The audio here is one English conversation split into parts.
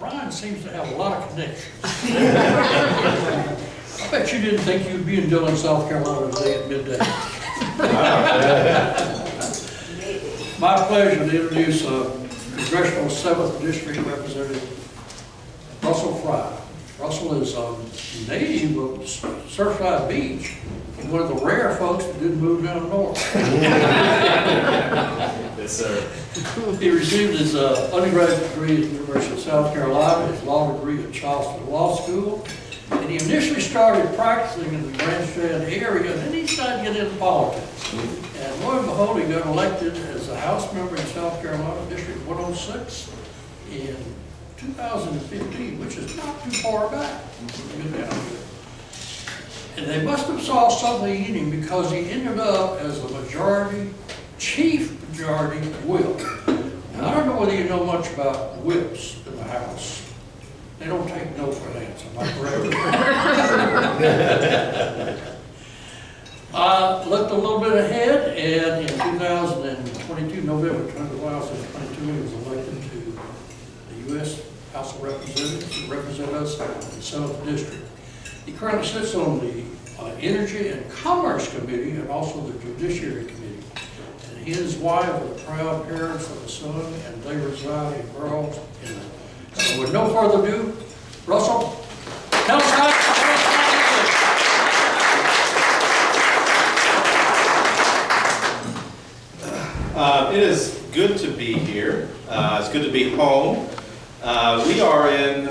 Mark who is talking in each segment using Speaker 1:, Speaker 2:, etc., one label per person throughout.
Speaker 1: Brian seems to have a lot of connections. I bet you didn't think you'd be in Dillon, South Carolina today at midday. My pleasure to introduce Congressional 7th District Representative Russell Fry. Russell is a native of Surfside Beach. He's one of the rare folks that didn't move down north.
Speaker 2: Yes, sir.
Speaker 1: He received his undergraduate degree at the University of South Carolina, his law degree at Charleston Law School, and he initially started practicing in the Grand Strand area, and then he decided to get into politics. And lo and behold, he got elected as a House member in South Carolina, District 106, in 2015, which is not too far back. And they must have saw something in him because he ended up as the chief majority whip. Now, I don't know whether you know much about whips in the House. They don't take no for an answer, am I correct? Looked a little bit ahead, and in 2022, November 2022, he was elected to the U.S. House of Representatives to represent us in the 7th District. He currently sits on the Energy and Commerce Committee and also the Judiciary Committee. And he and his wife are the proud parents of a son, and they reside in Burroughs. So with no further ado, Russell, tell us how
Speaker 2: it is good to be here. It's good to be home. We are in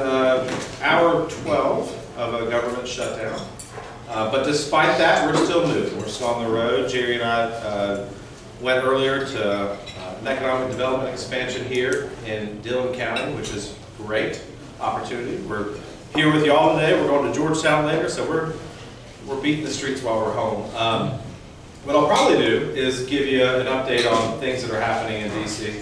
Speaker 2: hour 12 of a government shutdown. But despite that, we're still moving. We're still on the road. Jerry and I went earlier to an economic development expansion here in Dillon County, which is a great opportunity. We're here with y'all today. We're going to Georgetown later, so we're beating the streets while we're home. What I'll probably do is give you an update on things that are happening in DC,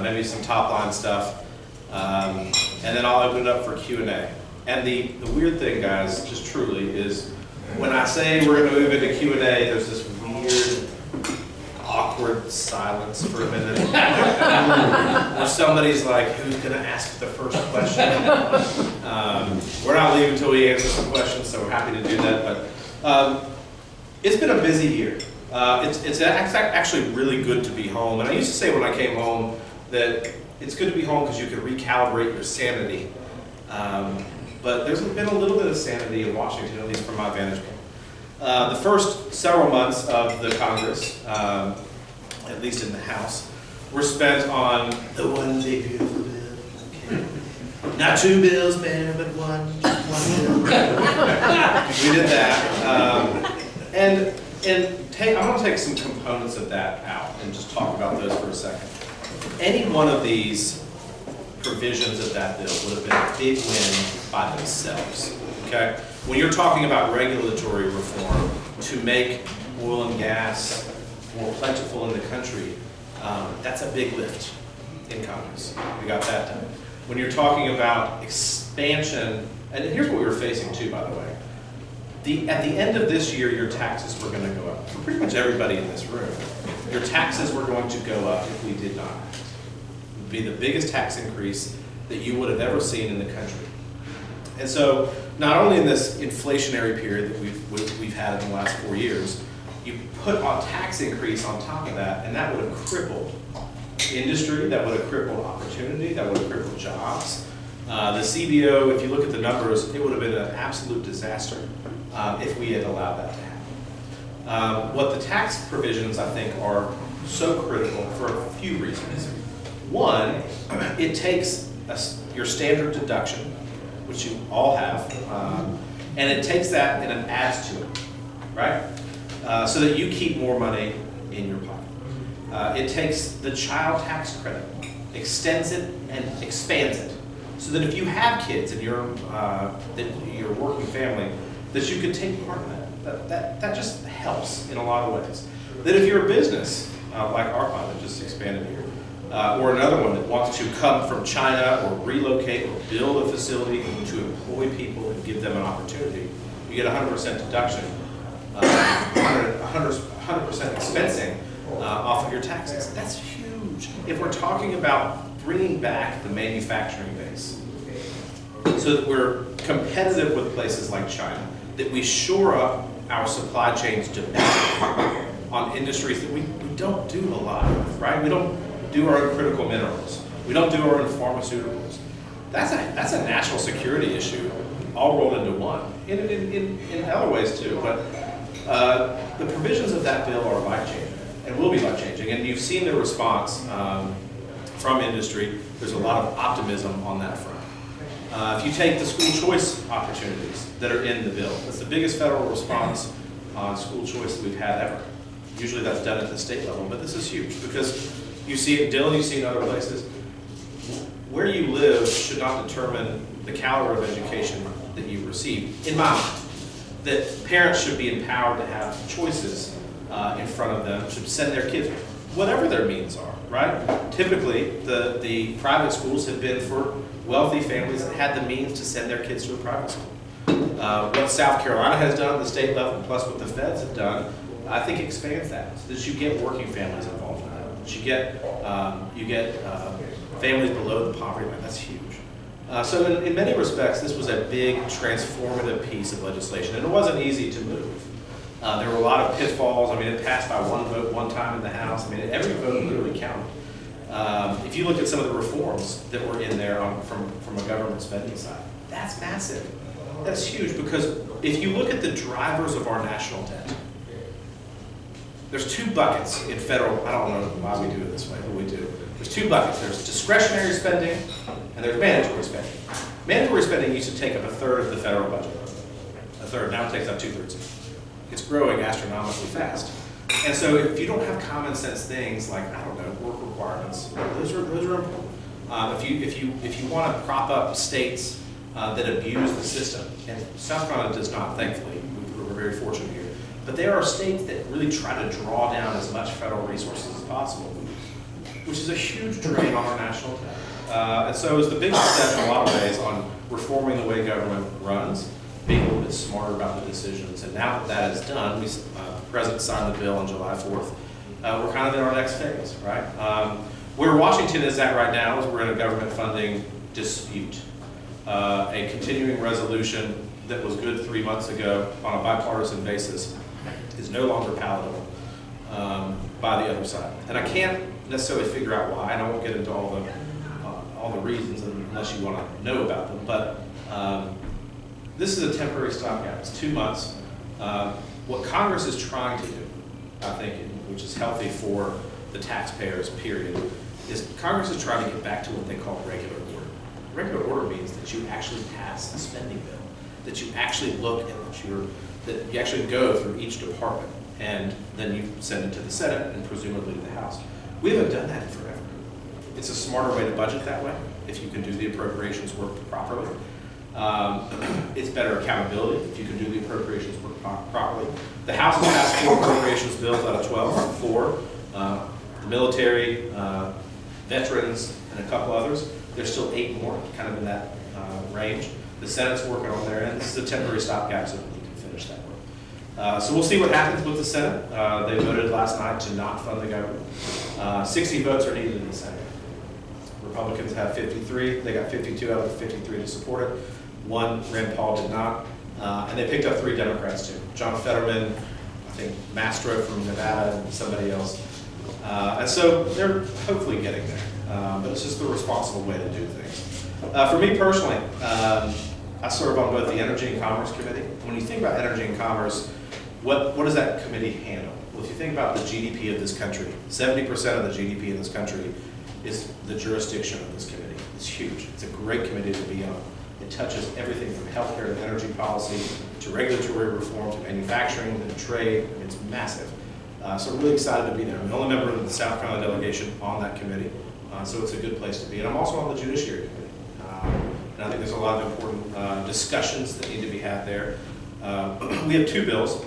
Speaker 2: maybe some top line stuff, and then I'll open it up for Q&A. And the weird thing, guys, just truly, is when I say we're going to move into Q&A, there's this weird, awkward silence for a minute. Where somebody's like, who's going to ask the first question? We're not leaving until we answer some questions, so we're happy to do that. But it's been a busy year. It's actually really good to be home. And I used to say when I came home that it's good to be home because you can recalibrate your sanity. But there's been a little bit of sanity in Washington, at least from my vantage point. The first several months of the Congress, at least in the House, were spent on the one big beautiful bill. Okay. Not two bills, man, but just one bill. We did that. I'm going to take some components of that out and just talk about those for a second. Any one of these provisions of that bill would have been a big win by themselves, okay? When you're talking about regulatory reform to make oil and gas more plentiful in the country, that's a big lift in Congress. We got that done. When you're talking about expansion, and here's what we were facing too, by the way. At the end of this year, your taxes were going to go up. For pretty much everybody in this room, your taxes were going to go up if we did not act. It would be the biggest tax increase that you would have ever seen in the country. And so, not only in this inflationary period that we've had in the last 4 years, you put a tax increase on top of that, and that would have crippled industry, that would have crippled opportunity, that would have crippled jobs. The CBO, if you look at the numbers, it would have been an absolute disaster if we had allowed that to happen. What the tax provisions, I think, are so critical for a few reasons. One, it takes your standard deduction, which you all have, and it takes that and it adds to it, right? So that you keep more money in your pocket. It takes the child tax credit, extends it and expands it, so that if you have kids and you're a working family, that you could take part of that. That just helps in a lot of ways. That if you're a business, like our fund that just expanded here, or another one that wants to come from China or relocate or build a facility to employ people and give them an opportunity, you get 100% deduction, 100% expensing off of your taxes. That's huge. If we're talking about bringing back the manufacturing base, base so that we're competitive with places like China, that we shore up our supply chains domestically on industries that we don't do a lot of, right? We don't do our own critical minerals. We don't do our own pharmaceuticals. That's a national security issue all rolled into one, in other ways too. But the provisions of that bill are life-changing and will be life-changing. And you've seen the response from industry. There's a lot of optimism on that front. If you take the school choice opportunities that are in the bill, it's the biggest federal response on school choice that we've had ever. Usually that's done at the state level, but this is huge because you see it in Dillon, you see it in other places. Where you live should not determine the caliber of education that you receive, in my mind. That parents should be empowered to have choices in front of them, should send their kids, whatever their means are, right? Typically, the private schools have been for wealthy families that had the means to send their kids to a private school. What South Carolina has done at the state level, plus what the feds have done, I think expands that, so that you get working families involved in that. That you get families below the poverty line. That's huge. So in many respects, this was a big transformative piece of legislation, and it wasn't easy to move. There were a lot of pitfalls. I mean, it passed by one vote one time in the House. I mean, every vote literally counted. If you look at some of the reforms that were in there from a government spending side, that's massive. That's huge because if you look at the drivers of our national debt, there's two buckets in federal, I don't know why we do it this way, but we do. There's two buckets. There's discretionary spending and there's mandatory spending. Mandatory spending used to take up a third of the federal budget. A third, now it takes up 2/3. It's growing astronomically fast. And so if you don't have common sense things like, I don't know, work requirements, those are important. If you want to prop up states that abuse the system, and South Carolina does not, thankfully, we're very fortunate here, but there are states that really try to draw down as much federal resources as possible, which is a huge drain on our national debt. And so it's the biggest step in a lot of ways on reforming the way government runs, being a little bit smarter about the decisions. And now that that is done, the President signed the bill on July 4th. We're kind of in our next phase, right? Where Washington is at right now is we're in a government funding dispute. A continuing resolution that was good 3 months ago on a bipartisan basis is no longer palatable by the other side. And I can't necessarily figure out why, and I won't get into all the reasons unless you want to know about them, but this is a temporary stopgap. It's 2 months. What Congress is trying to do, I think, which is healthy for the taxpayers, period, is Congress is trying to get back to what they call regular order. Regular order means that you actually pass a spending bill, that you actually look at that you actually go through each department, and then you send it to the Senate and presumably to the House. We haven't done that in forever. It's a smarter way to budget that way, if you can do the appropriations work properly. It's better accountability if you can do the appropriations work properly. The House has passed 4 appropriations bills out of 12, 4. The military, veterans, and a couple others. There's still 8 more, kind of in that range. The Senate's working on their end. This is a temporary stopgap so that we can finish that work. So we'll see what happens with the Senate. They voted last night to not fund the government. 60 votes are needed in the Senate. Republicans have 53. They got 52 out of the 53 to support it. 1, Rand Paul, did not. And they picked up 3 Democrats too. John Fetterman, I think Mastro from Nevada, and somebody else. And so they're hopefully getting there. But it's just the responsible way to do things. For me personally, I serve on both the Energy and Commerce Committee. When you think about energy and commerce, what does that committee handle? Well, if you think about the GDP of this country, 70% of the GDP in this country is the jurisdiction of this committee. It's huge. It's a great committee to be on. It touches everything from healthcare to energy policy to regulatory reform to manufacturing to trade. I mean, it's massive. So I'm really excited to be there. I'm the only member of the South Carolina delegation on that committee, so it's a good place to be. And I'm also on the Judiciary Committee. And I think there's a lot of important discussions that need to be had there. We have 2 bills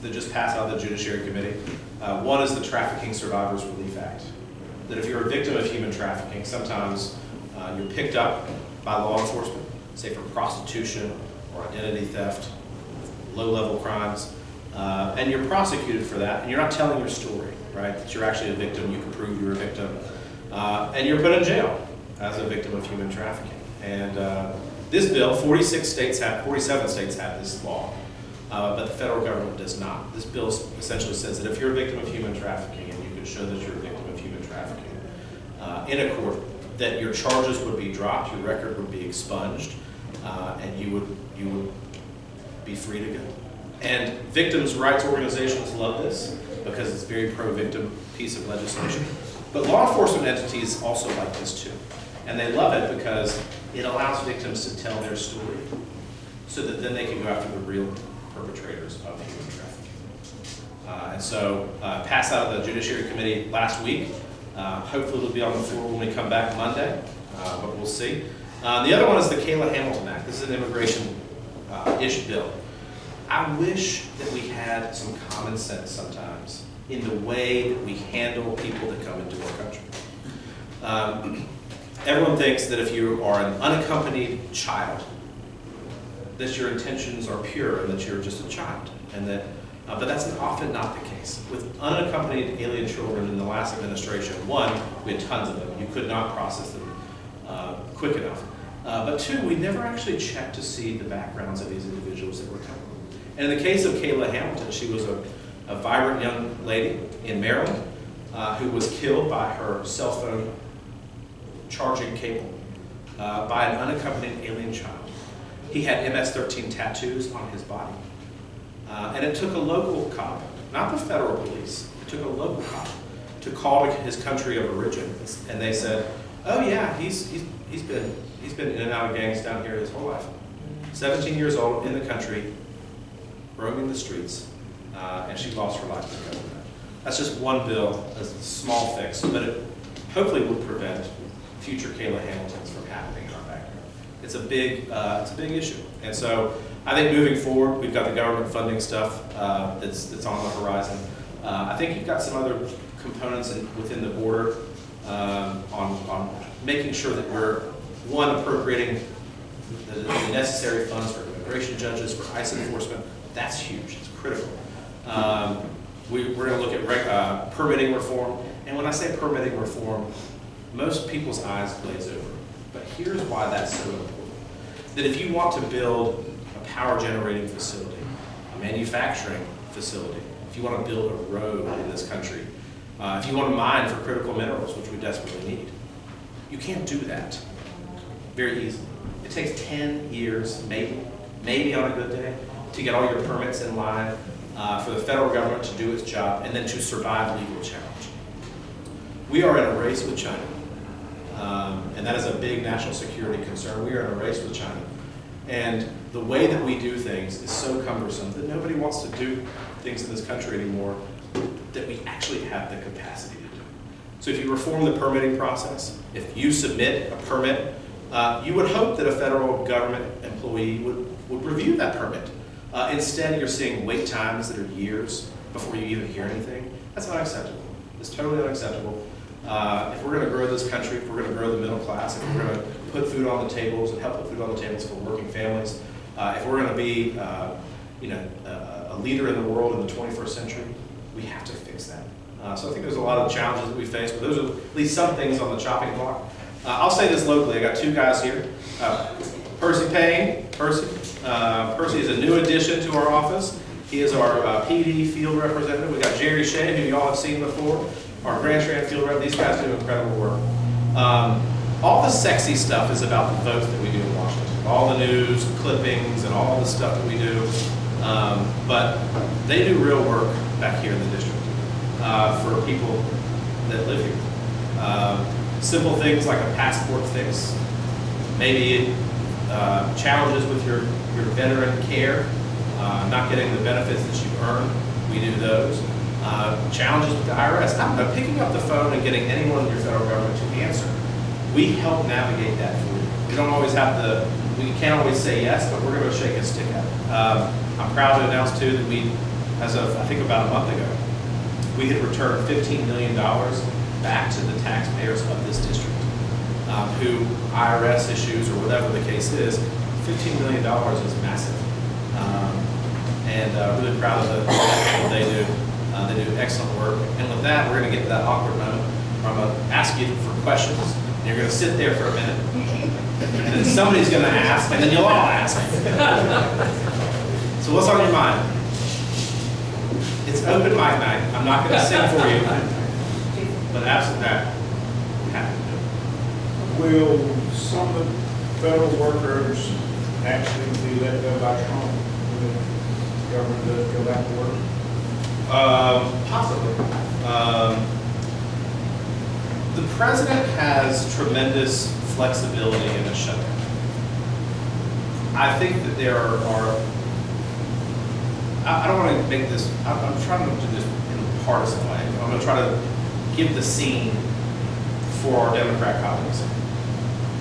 Speaker 2: that just passed out of the Judiciary Committee. One is the Trafficking Survivors Relief Act. That if you're a victim of human trafficking, sometimes you're picked up by law enforcement, say for prostitution or identity theft, low-level crimes, and you're prosecuted for that, and you're not telling your story, right? That you're actually a victim, you can prove you're a victim, and you're put in jail as a victim of human trafficking. And this bill, 47 states have this law, but the federal government does not. This bill essentially says that if you're a victim of human trafficking and you can show that you're a victim of human trafficking in a court, that your charges would be dropped, your record would be expunged, and you would be free to go. And victims' rights organizations love this because it's a very pro-victim piece of legislation. But law enforcement entities also like this too. And they love it because it allows victims to tell their story so that then they can go after the real perpetrators of human trafficking. And so passed out of the Judiciary Committee last week. Hopefully it'll be on the floor when we come back Monday, but we'll see. The other one is the Kayla Hamilton Act. This is an immigration-ish bill. I wish that we had some common sense sometimes in the way that we handle people that come into our country. Everyone thinks that if you are an unaccompanied child, that your intentions are pure and that you're just a child, and that, but that's often not the case. With unaccompanied alien children in the last administration, one, we had tons of them. You could not process them quick enough. But two, we never actually checked to see the backgrounds of these individuals that were coming. And in the case of Kayla Hamilton, she was a vibrant young lady in Maryland who was killed by her cell phone charging cable by an unaccompanied alien child. He had MS-13 tattoos on his body. And it took a local cop, not the federal police, it took a local cop to call his country of origin. And they said, oh yeah, he's been in and out of gangs down here his whole life. 17 years old, in the country, roaming the streets, and she lost her life because of that. That's just one bill, a small fix, but it hopefully would prevent future Kayla Hamiltons from happening in our backyard. It's a big issue. And so I think moving forward, we've got the government funding stuff that's on the horizon. I think you've got some other components within the border on making sure that we're, one, appropriating the necessary funds for immigration judges, for ICE enforcement. That's huge. It's critical. We're going to look at permitting reform. And when I say permitting reform, most people's eyes glaze over. But here's why that's so important. That if you want to build a power generating facility, a manufacturing facility, if you want to build a road in this country, if you want to mine for critical minerals, which we desperately need, you can't do that very easily. It takes 10 years, maybe on a good day, to get all your permits in line, for the federal government to do its job, and then to survive legal challenge. We are in a race with China, and that is a big national security concern. We are in a race with China. And the way that we do things is so cumbersome that nobody wants to do things in this country anymore that we actually have the capacity to do. So if you reform the permitting process, if you submit a permit, you would hope that a federal government employee would review that permit. Instead, you're seeing wait times that are years before you even hear anything. That's unacceptable. It's totally unacceptable. If we're going to grow this country, if we're going to grow the middle class, if we're going to put food on the tables and help put food on the tables for working families, if we're going to be a leader in the world in the 21st century, we have to fix that. So I think there's a lot of challenges that we face, but those are at least some things on the chopping block. I'll say this locally. I got two guys here. Percy Payne. Percy is a new addition to our office. He is our PD field representative. We got Jerry Shea, who you all have seen before, our Grand Strand field rep. These guys do incredible work. All the sexy stuff is about the votes that we do in Washington. All the news, clippings, and all the stuff that we do. But they do real work back here in the district for people that live here. Simple things like a passport fix, maybe challenges with your veteran care, not getting the benefits that you earn, we do those. Challenges with the IRS, I don't know, picking up the phone and getting anyone in your federal government to answer. We help navigate that for you. We don't always have we can't always say yes, but we're going to shake a stick at it. I'm proud to announce too that we, as of I think about a month ago, we had returned $15 million back to the taxpayers of this district, who IRS issues or whatever the case is. $15 million is massive, and really proud of what they do. They do excellent work. And with that, we're going to get to that awkward moment where I'm going to ask you for questions. And you're going to sit there for a minute, And then somebody's going to ask, and then you'll all ask. So what's on your mind? It's open mic night. I'm not going to sing for you, but absent that, happy to do it.
Speaker 3: Will some of the federal workers actually be let go by Trump when the government does go back to work?
Speaker 2: Possibly. The president has tremendous flexibility in a shutdown. I think that there are I don't want to make this, I'm trying to do this in a partisan way. I'm going to try to give the scene for our Democrat colleagues.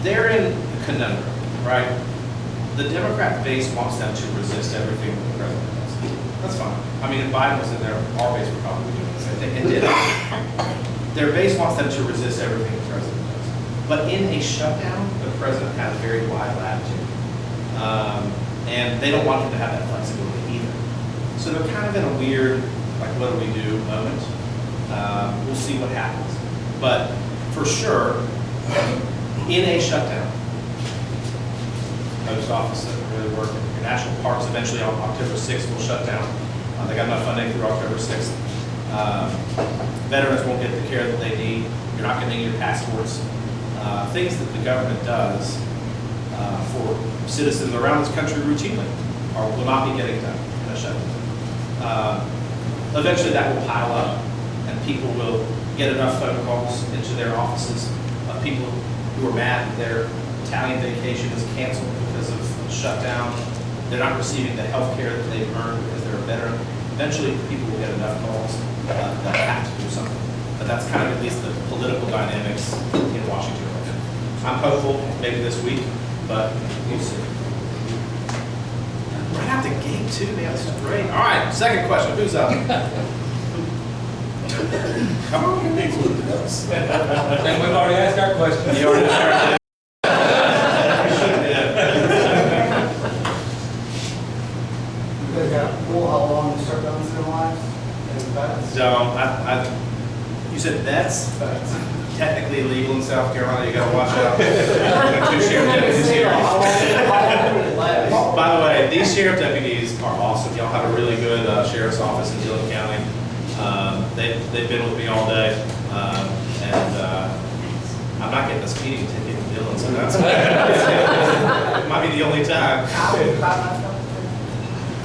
Speaker 2: They're in a conundrum, right? The Democrat base wants them to resist everything the president does. That's fine. I mean, if Biden was in there, our base would probably be doing the same thing. It did. Their base wants them to resist everything the president does. But in a shutdown, the president has very wide latitude. And they don't want him to have that flexibility either. So they're kind of in a weird, like, what do we do moment. We'll see what happens. But for sure, in a shutdown, post office doesn't really work. Your national parks eventually on October 6th will shut down. They got enough funding through October 6th. Veterans won't get the care that they need. You're not getting your passports. Things that the government does for citizens around this country routinely will not be getting done in a shutdown. Eventually that will pile up and people will get enough phone calls into their offices of people who are mad that their Italian vacation is canceled because of a shutdown. They're not receiving the health care that they've earned because they're a veteran. Eventually people will get enough calls that have to do something. But that's kind of at least the political dynamics in Washington right now. I'm hopeful maybe this week, but we'll see. Right out the gate too, man, this is great. All right, second question, who's up? Come on.
Speaker 4: And we've already asked our question.
Speaker 2: You already started.
Speaker 5: You guys got a rule how long the shutdown's gonna last?
Speaker 2: So, you said that's technically illegal in South Carolina, you gotta watch out. Two sheriff deputies here. By the way, these sheriff deputies are awesome. Y'all have a really good sheriff's office in Dillon County. They've been with me all day, and I'm not getting a speeding ticket in Dillon, so that's it might be the only time.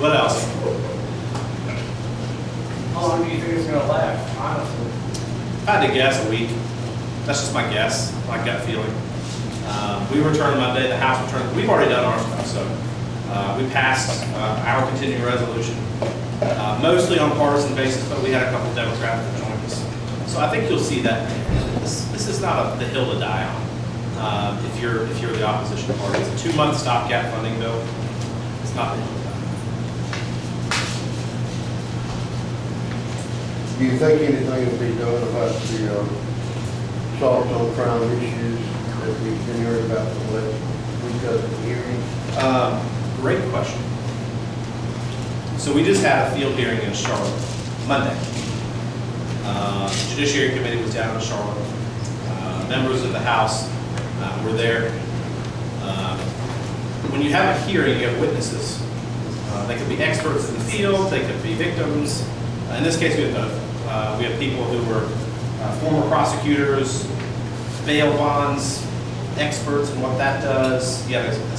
Speaker 2: What else?
Speaker 5: How long do you think it's gonna last, honestly?
Speaker 2: If I had to guess, a week. That's just my guess, my gut feeling. We return Monday, the House returns. We've already done our stuff, so we passed our continuing resolution, mostly on partisan basis, but we had a couple Democrats that joined us. So I think you'll see that this is not the hill to die on if you're the opposition party. It's a 2-month stopgap funding bill. It's not the hill to die on.
Speaker 6: Do you think anything will be done about the assault on crime issues that we've been hearing about the last week of the hearing?
Speaker 2: Great question. So we just had a field hearing in Charlotte Monday. Judiciary Committee was down in Charlotte. Members of the House were there. When you have a hearing, you have witnesses. They could be experts in the field, they could be victims. In this case, we have both. We have people who were former prosecutors, bail bonds, experts in what that does. You have a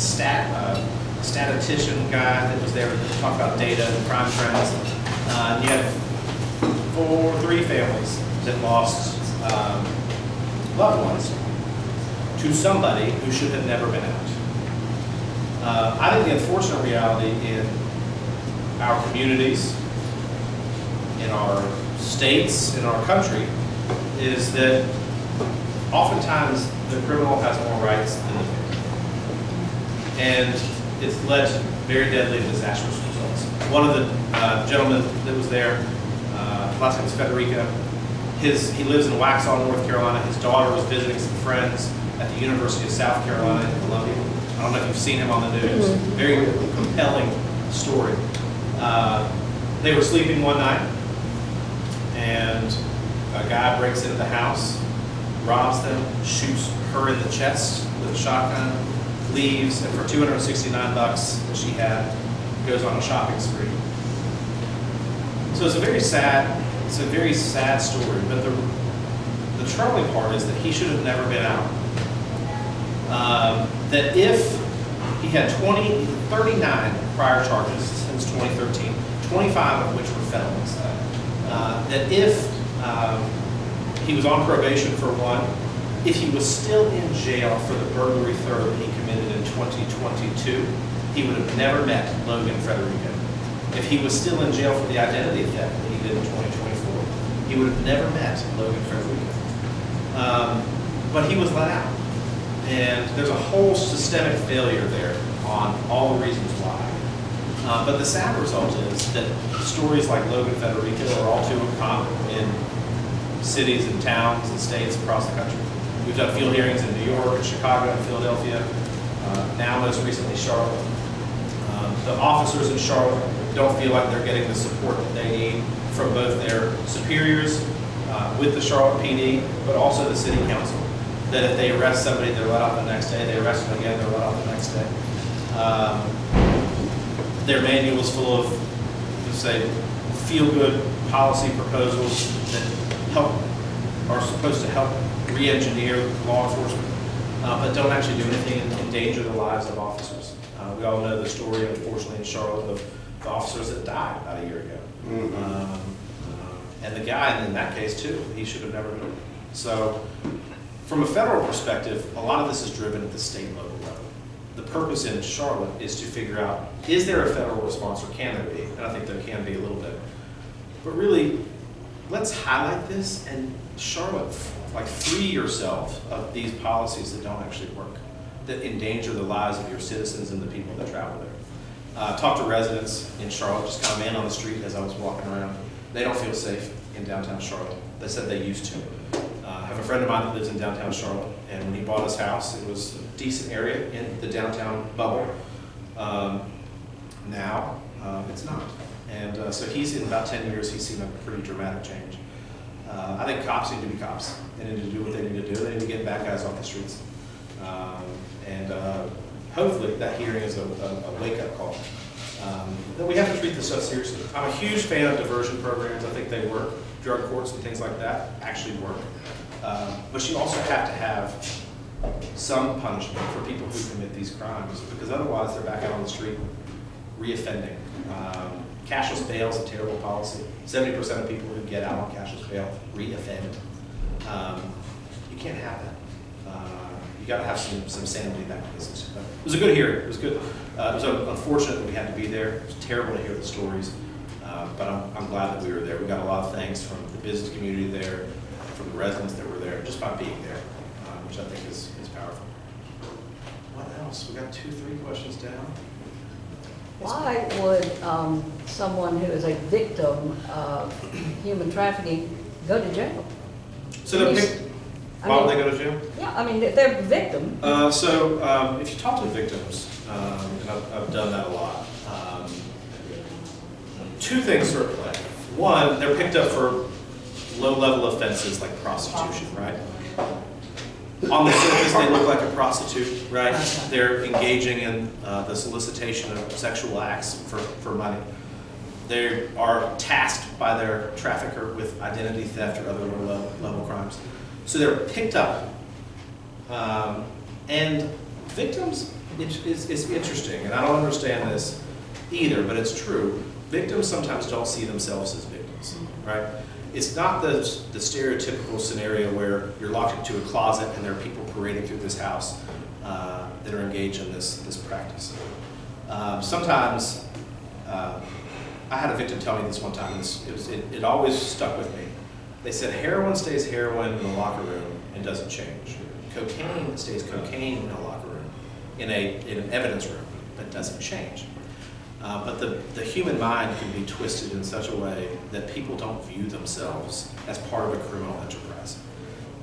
Speaker 2: statistician guy that was there to talk about data and crime trends. You had 3 families that lost loved ones to somebody who should have never been out. I think the unfortunate reality in our communities, in our states, in our country, is that oftentimes the criminal has more rights than the victim. And it's led to very deadly and disastrous results. One of the gentlemen that was there, last name was Federico, he lives in Waxhaw, North Carolina. His daughter was visiting some friends at the University of South Carolina in Columbia. I don't know if you've seen him on the news. Very compelling story. They were sleeping one night, and a guy breaks into the house, robs them, shoots her in the chest with a shotgun, leaves, and for $269 that she had, goes on a shopping spree. So it's a very sad story, but the troubling part is that he should have never been out. That if he had 39 prior charges since 2013, 25 of which were felonies, that if he was on probation for one, if he was still in jail for the burglary third that he committed in 2022, he would have never met Logan Federico. If he was still in jail for the identity theft that he did in 2024, he would have never met Logan Federico. But he was let out. And there's a whole systemic failure there on all the reasons why. But the sad result is that stories like Logan Federico are all too common in cities and towns and states across the country. We've done field hearings in New York, and Chicago, and Philadelphia, now most recently Charlotte. The officers in Charlotte don't feel like they're getting the support that they need from both their superiors with the Charlotte PD, but also the city council. That if they arrest somebody, they're let out the next day. They arrest them again, they're let out the next day. Their manual is full of, let's say, feel-good policy proposals that are supposed to help re-engineer law enforcement, but don't actually do anything and endanger the lives of officers. We all know the story, unfortunately, in Charlotte of the officers that died about a year ago. And the guy, in that case, too, he should have never been. So, from a federal perspective, a lot of this is driven at the state level. The purpose in Charlotte is to figure out, is there a federal response or can there be? And I think there can be a little bit. But really, let's highlight this and Charlotte, like, free yourself of these policies that don't actually work, that endanger the lives of your citizens and the people that travel there. Talked to residents in Charlotte, just kind of man on the street as I was walking around. They don't feel safe in downtown Charlotte. They said they used to. I have a friend of mine that lives in downtown Charlotte, and when he bought his house, it was a decent area in the downtown bubble. Now, it's not. And so in about 10 years, he's seen a pretty dramatic change. I think cops need to be cops. They need to do what they need to do. They need to get bad guys off the streets. Hopefully that hearing is a wake-up call. That we have to treat this stuff seriously. I'm a huge fan of diversion programs. I think they work. Drug courts and things like that actually work. But you also have to have some punishment for people who commit these crimes, because otherwise they're back out on the street reoffending. Cashless bail is a terrible policy. 70% of people who get out on cashless bail reoffend. You can't have that. You got to have some sanity in that business. It was a good hearing. It was good. It was unfortunate that we had to be there. It was terrible to hear the stories, but I'm glad that we were there. We got a lot of thanks from the business community there, from the residents that were there, just by being there, which I think is powerful. What else? We got 2-3 questions down.
Speaker 7: Why would someone who is a victim of human trafficking go to jail?
Speaker 2: So why would they go to jail?
Speaker 7: Yeah, I mean, they're a victim.
Speaker 2: If you talk to victims, and I've done that a lot, two things are at play. One, they're picked up for low-level offenses like prostitution, right? On the surface, they look like a prostitute, right? They're engaging in the solicitation of sexual acts for money. They are tasked by their trafficker with identity theft or other low-level crimes. So they're picked up. And victims, it's interesting, and I don't understand this either, but it's true. Victims sometimes don't see themselves as victims, right? It's not the stereotypical scenario where you're locked into a closet and there are people parading through this house that are engaged in this practice. Sometimes, I had a victim tell me this one time, and it always stuck with me. They said heroin stays heroin in the locker room and doesn't change. Cocaine stays cocaine in a locker room, in an evidence room, but doesn't change. But the human mind can be twisted in such a way that people don't view themselves as part of a criminal enterprise.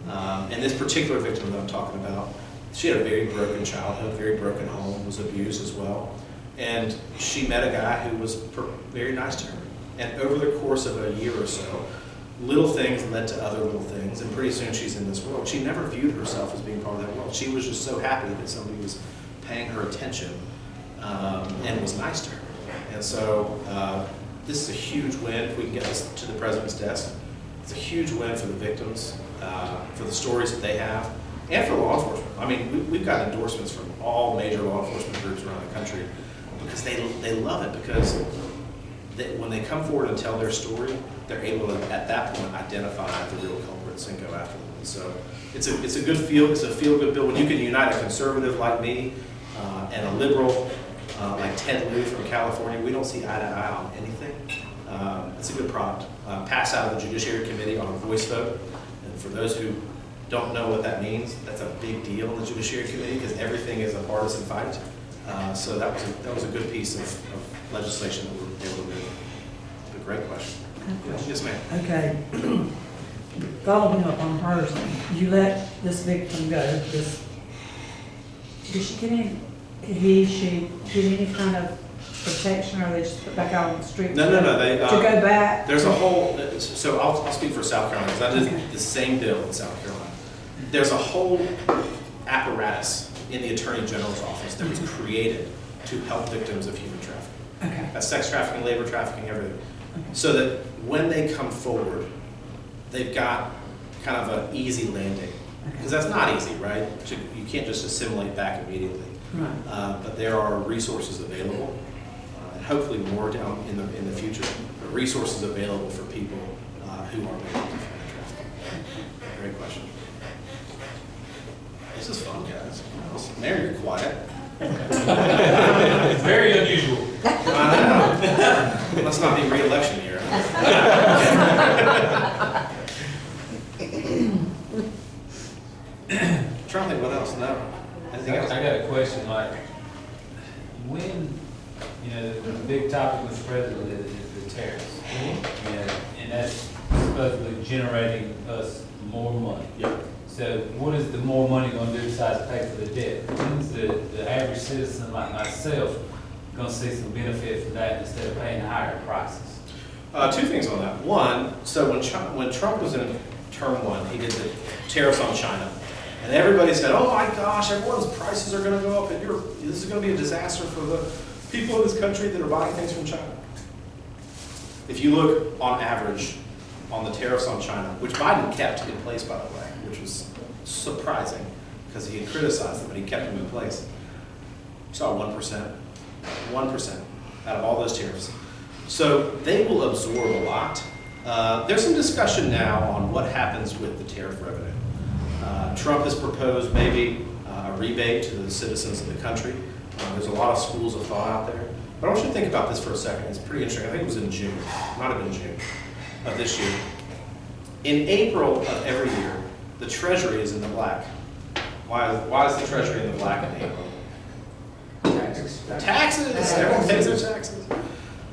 Speaker 2: And this particular victim that I'm talking about, she had a very broken childhood, very broken home, was abused as well. And she met a guy who was very nice to her. And over the course of a year or so, little things led to other little things, and pretty soon she's in this world. She never viewed herself as being part of that world. She was just so happy that somebody was paying her attention, and was nice to her. And so this is a huge win if we can get this to the president's desk. It's a huge win for the victims, for the stories that they have, and for law enforcement. I mean, we've got endorsements from all major law enforcement groups around the country because they love it, because when they come forward and tell their story, they're able to, at that point, identify the real culprits and go after them. And so it's a good feel. It's a feel-good bill when you can unite a conservative like me and a liberal like Ted Lieu from California. We don't see eye to eye on anything. It's a good product. Pass out of the Judiciary Committee on a voice vote. And for those who don't know what that means, that's a big deal in the Judiciary Committee because everything is a partisan fight. So that was a good piece of legislation that we were able to do. A great question. Yes, ma'am.
Speaker 8: Okay. Following up on hers, you let this victim go, did she get she get any kind of protection, or they just put back out on the street?
Speaker 2: No. They,
Speaker 8: to go back?
Speaker 2: There's a whole, so I'll speak for South Carolina, because I did
Speaker 8: Okay.
Speaker 2: the same bill in South Carolina. There's a whole apparatus in the Attorney General's office that was created to help victims of human trafficking.
Speaker 8: Okay.
Speaker 2: That's sex trafficking, labor trafficking, everything. So that when they come forward, they've got kind of an easy landing. Because that's not easy, right? You can't just assimilate back immediately.
Speaker 8: Right.
Speaker 2: But there are resources available, and hopefully more down in the future, but resources available for people who are victims of human trafficking. Great question. This is fun, guys. Mary, you're quiet.
Speaker 4: It's very unusual.
Speaker 2: I know. Let's not be re-election year. Trying to think what else. No. Anything else?
Speaker 4: I got a question, like, when, the big topic with the president is the tariffs. And that's supposedly generating us more money.
Speaker 2: Yep.
Speaker 4: So what is the more money gonna do besides pay for the debt? When's the average citizen like myself gonna see some benefit from that instead of paying higher prices?
Speaker 2: Two things on that. One, so when Trump was in term one, he did the tariffs on China. And everybody said, oh my gosh, everyone's prices are going to go up, and this is going to be a disaster for the people in this country that are buying things from China. If you look on average on the tariffs on China, which Biden kept in place, by the way, which was surprising because he had criticized them, but he kept them in place. You saw 1% out of all those tariffs. So they will absorb a lot. There's some discussion now on what happens with the tariff revenue. Trump has proposed maybe a rebate to the citizens of the country. There's a lot of schools of thought out there. But I want you to think about this for a second. It's pretty interesting. I think it was in June, might have been June of this year. In April of every year, the Treasury is in the black. Why is the Treasury in the black in April? Taxes! Everyone pays their taxes.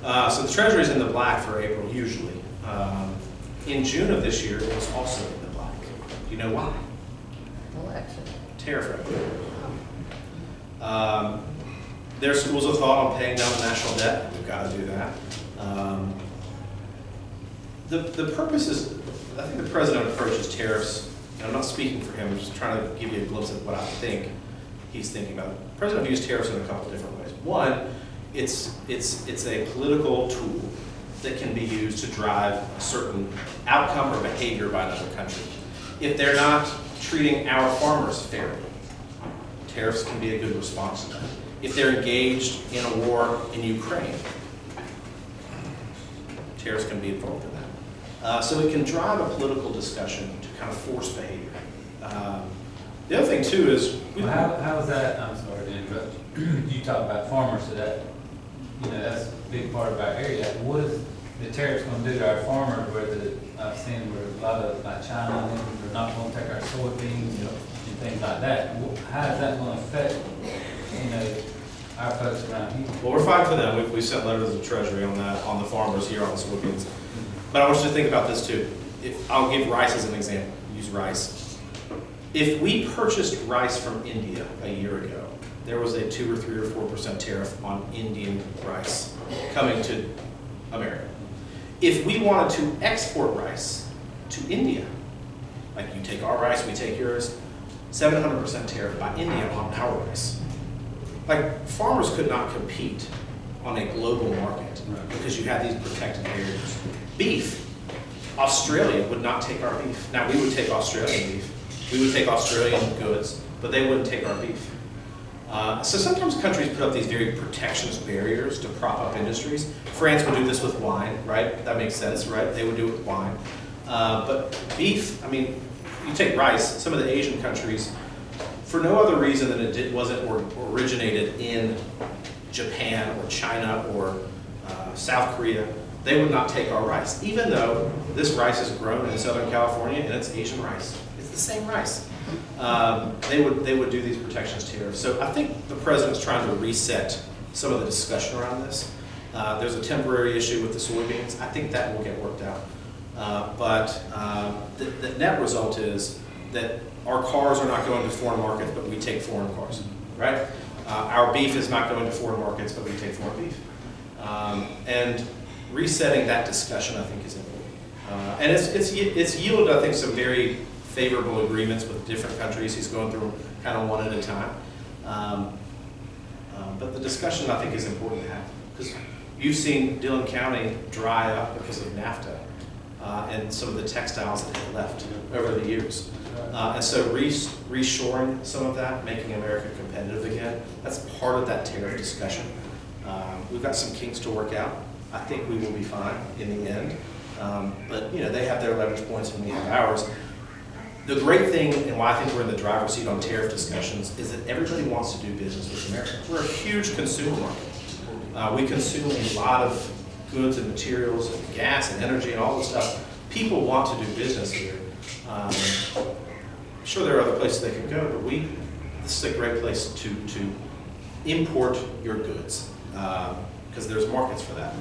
Speaker 2: So the Treasury is in the black for April, usually. In June of this year, it was also in the black. Do you know why?
Speaker 7: Election.
Speaker 2: Tariff revenue. There are schools of thought on paying down the national debt. We've got to do that. The purpose is, I think the president approaches tariffs, and I'm not speaking for him, I'm just trying to give you a glimpse of what I think he's thinking about. The president views tariffs in a couple of different ways. One, it's a political tool that can be used to drive a certain outcome or behavior by another country. If they're not treating our farmers fairly, tariffs can be a good response to that. If they're engaged in a war in Ukraine, tariffs can be involved in that. So it can drive a political discussion to kind of force behavior. The other thing too is,
Speaker 4: How is that, I'm sorry to interrupt, you talk about farmers, so that, that's a big part of our area. What is the tariffs going to do to our farmers, where I've seen where a lot of like China, they're not going to take our soybeans and things like that. How is that going to affect, our folks around here?
Speaker 2: well, we're fine for them. We sent letters to the Treasury on that, on the farmers here on the soybeans. But I want you to think about this too. I'll give rice as an example. Use rice. If we purchased rice from India a year ago, there was a 2 or 3 or 4% tariff on Indian rice coming to America. If we wanted to export rice to India, like you take our rice, we take yours, 700% tariff by India on our rice. like, farmers could not compete on a global market because you had these protected areas. Beef, Australia would not take our beef. Now, we would take Australian beef. We would take Australian goods, but they wouldn't take our beef. So sometimes countries put up these very protectionist barriers to prop up industries. France would do this with wine, right? That makes sense, right? They would do it with wine. But beef, I mean, you take rice, some of the Asian countries, for no other reason than it wasn't originated in Japan or China or South Korea, they would not take our rice, even though this rice is grown in Southern California and it's Asian rice. It's the same rice. They would do these protectionist tariffs. So I think the president's trying to reset some of the discussion around this. There's a temporary issue with the soybeans. I think that will get worked out. But the net result is that our cars are not going to foreign markets, but we take foreign cars, right? Our beef is not going to foreign markets, but we take foreign beef. And resetting that discussion, I think, is important. And it's yielded, I think, some very favorable agreements with different countries. He's going through kind of one at a time. But the discussion, I think, is important to have. Because you've seen Dillon County dry up because of NAFTA and some of the textiles that have left over the years. And so reshoring some of that, making America competitive again, that's part of that tariff discussion. We've got some kinks to work out. I think we will be fine in the end. But you know, they have their leverage points and we have ours. The great thing, and why I think we're in the driver's seat on tariff discussions, is that everybody wants to do business with America. We're a huge consumer market. We consume a lot of goods and materials and gas and energy and all this stuff. People want to do business here. I'm sure there are other places they could go, but this is a great place to import your goods because there's markets for that.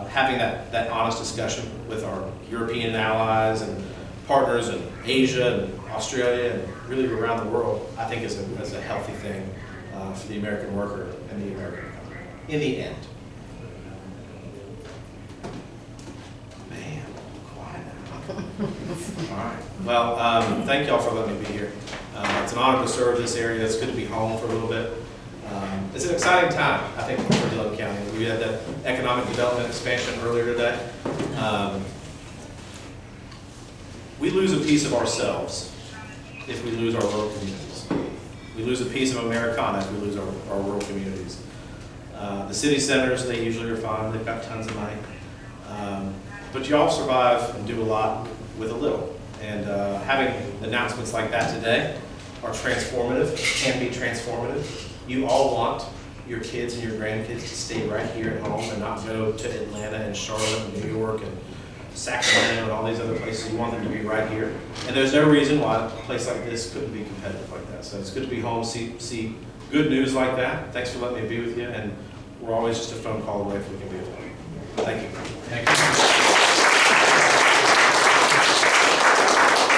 Speaker 2: Having that honest discussion with our European allies and partners in Asia and Australia and really around the world, I think is a healthy thing for the American worker and the American economy in the end. Man, quiet now. All right. Well, thank y'all for letting me be here. It's an honor to serve this area. It's good to be home for a little bit. It's an exciting time, I think, for Dillon County. We had that economic development expansion earlier today. We lose a piece of ourselves if we lose our rural communities. We lose a piece of Americana if we lose our rural communities. The city centers, they usually are fine. They've got tons of money. But you all survive and do a lot with a little. And having announcements like that today are transformative, can be transformative. You all want your kids and your grandkids to stay right here at home and not go to Atlanta and Charlotte and New York and Sacramento and all these other places. You want them to be right here. And there's no reason why a place like this couldn't be competitive like that. So it's good to be home, see good news like that. Thanks for letting me be with you. And we're always just a phone call away if we can be with you. Thank you.
Speaker 4: Thank you.